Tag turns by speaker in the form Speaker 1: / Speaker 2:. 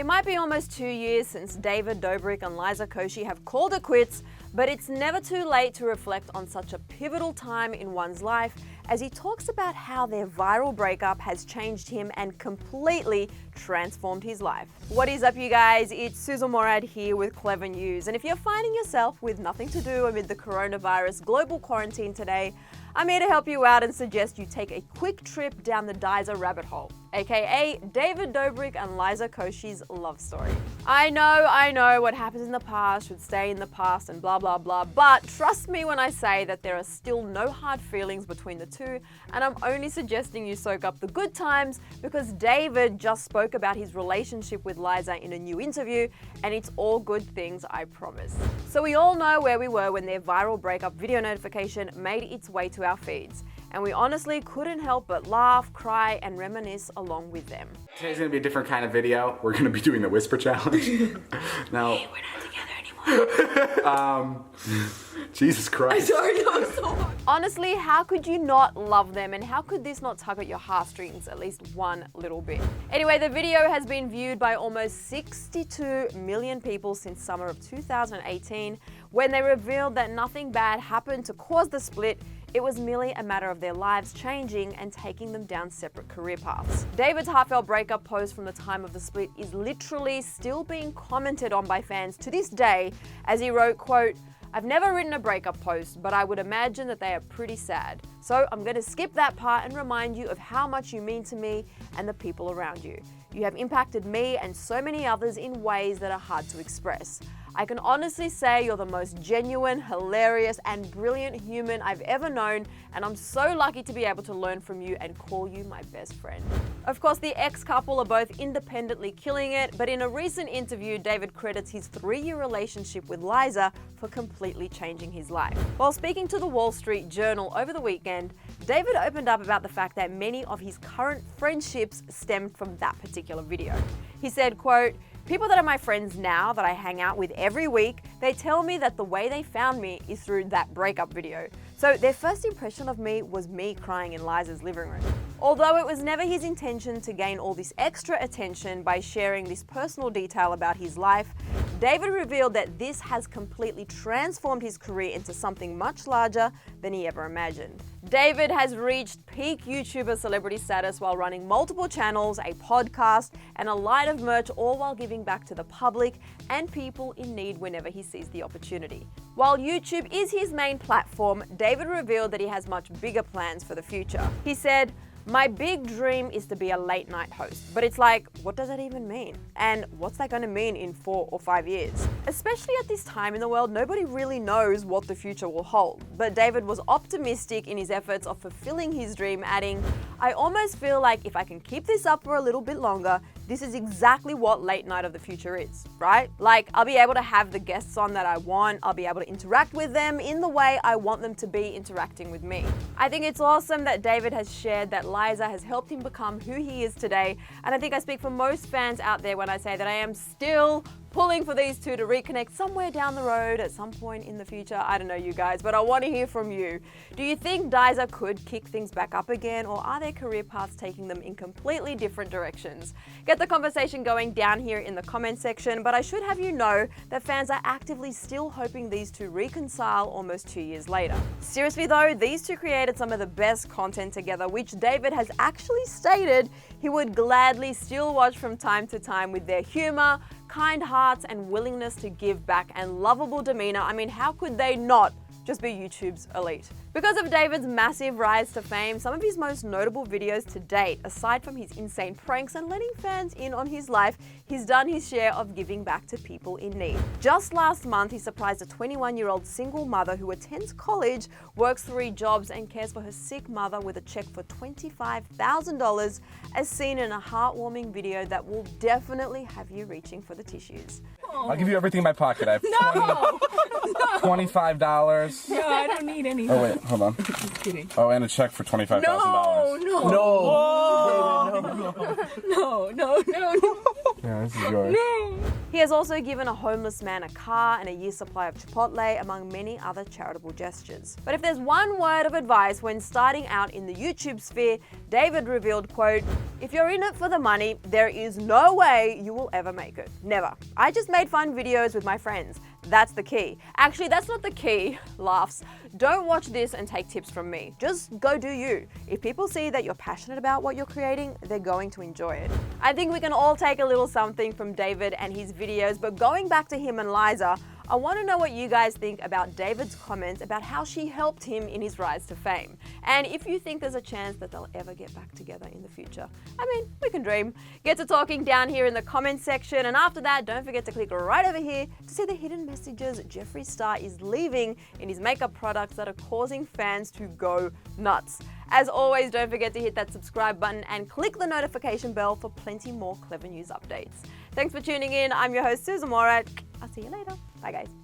Speaker 1: It might be almost 2 years since David Dobrik and Liza Koshy have called it quits, but it's never too late to reflect on such a pivotal time in one's life as he talks about how their viral breakup has changed him and completely transformed his life. What is up, you guys? It's Sussan Mourad here with Clevver News, and if you're finding yourself with nothing to do amid the coronavirus global quarantine today, I'm here to help you out and suggest you take a quick trip down the Diza rabbit hole, aka David Dobrik and Liza Koshy's love story. I know what happens in the past should stay in the past and blah blah blah, but trust me when I say that there are still no hard feelings between the two, and I'm only suggesting you soak up the good times because David just spoke about his relationship with Liza in a new interview, and it's all good things, I promise. So we all know where we were when their viral breakup video notification made its way to our feeds, and we honestly couldn't help but laugh, cry, and reminisce along with them.
Speaker 2: Today's gonna be a different kind of video. We're gonna be doing the whisper challenge. Now,
Speaker 1: Hey, we're not together anymore.
Speaker 2: Jesus Christ.
Speaker 1: Sorry, that was so hard. Honestly, how could you not love them, and how could this not tug at your heartstrings at least one little bit? Anyway, the video has been viewed by almost 62 million people since summer of 2018, when they revealed that nothing bad happened to cause the split. It was merely a matter of their lives changing and taking them down separate career paths. David's heartfelt breakup post from the time of the split is literally still being commented on by fans to this day, as he wrote, quote, "I've never written a breakup post, but I would imagine that they are pretty sad. So I'm going to skip that part and remind you of how much you mean to me and the people around you. You have impacted me and so many others in ways that are hard to express. I can honestly say you're the most genuine, hilarious, and brilliant human I've ever known, and I'm so lucky to be able to learn from you and call you my best friend." Of course, the ex-couple are both independently killing it, but in a recent interview, David credits his 3-year relationship with Liza for completely changing his life. While speaking to the Wall Street Journal over the weekend, David opened up about the fact that many of his current friendships stemmed from that particular video. He said, quote, "People that are my friends now that I hang out with every week, they tell me that the way they found me is through that breakup video. So their first impression of me was me crying in Liza's living room." Although it was never his intention to gain all this extra attention by sharing this personal detail about his life, David revealed that this has completely transformed his career into something much larger than he ever imagined. David has reached peak YouTuber celebrity status while running multiple channels, a podcast, and a line of merch, all while giving back to the public and people in need whenever he sees the opportunity. While YouTube is his main platform, David revealed that he has much bigger plans for the future. He said, "My big dream is to be a late night host, but it's like, what does that even mean? And what's that going to mean in 4 or 5 years? Especially at this time in the world, nobody really knows what the future will hold." But David was optimistic in his efforts of fulfilling his dream, adding, "I almost feel like if I can keep this up for a little bit longer, this is exactly what late night of the future is, right? Like, I'll be able to have the guests on that I want, I'll be able to interact with them in the way I want them to be interacting with me." I think it's awesome that David has shared that Liza has helped him become who he is today, and I think I speak for most fans out there when I say that I am still pulling for these two to reconnect somewhere down the road at some point in the future. I don't know, you guys, but I want to hear from you. Do you think Diza could kick things back up again, or are their career paths taking them in completely different directions? Get the conversation going down here in the comment section, but I should have you know that fans are actively still hoping these two reconcile almost 2 years later. Seriously though, these two created some of the best content together, which David has actually stated he would gladly still watch from time to time with their humor, kind hearts, and willingness to give back, and lovable demeanor. I mean, how could they not just be YouTube's elite? Because of David's massive rise to fame, some of his most notable videos to date, aside from his insane pranks and letting fans in on his life, he's done his share of giving back to people in need. Just last month, he surprised a 21-year-old single mother who attends college, works 3 jobs, and cares for her sick mother with a check for $25,000, as seen in a heartwarming video that will definitely have you reaching for the tissues.
Speaker 3: I'll give you everything in my pocket. I have $25.
Speaker 4: No, I don't need anything.
Speaker 3: Oh wait, hold on.
Speaker 4: Just kidding.
Speaker 3: Oh, and a check for $25,000.
Speaker 4: No.
Speaker 3: Yeah, this is yours.
Speaker 1: He has also given a homeless man a car and a year's supply of Chipotle, among many other charitable gestures. But if there's one word of advice when starting out in the YouTube sphere, David revealed, quote, If you're in it for the money, there is no way you will ever make it. Never. I just made fun videos with my friends. That's the key. Actually, that's not the key. Laughs. Don't watch this and take tips from me. Just go do you. If people see that you're passionate about what you're creating, they're going to enjoy it. I think we can all take a little something from David and his videos, but going back to him and Liza, I want to know what you guys think about David's comments about how she helped him in his rise to fame. And if you think there's a chance that they'll ever get back together in the future. I mean, we can dream. Get to talking down here in the comments section, and after that, don't forget to click right over here to see the hidden messages Jeffree Star is leaving in his makeup products that are causing fans to go nuts. As always, don't forget to hit that subscribe button and click the notification bell for plenty more Clevver news updates. Thanks for tuning in. I'm your host, Sussan Mourad. I'll see you later. Bye, guys.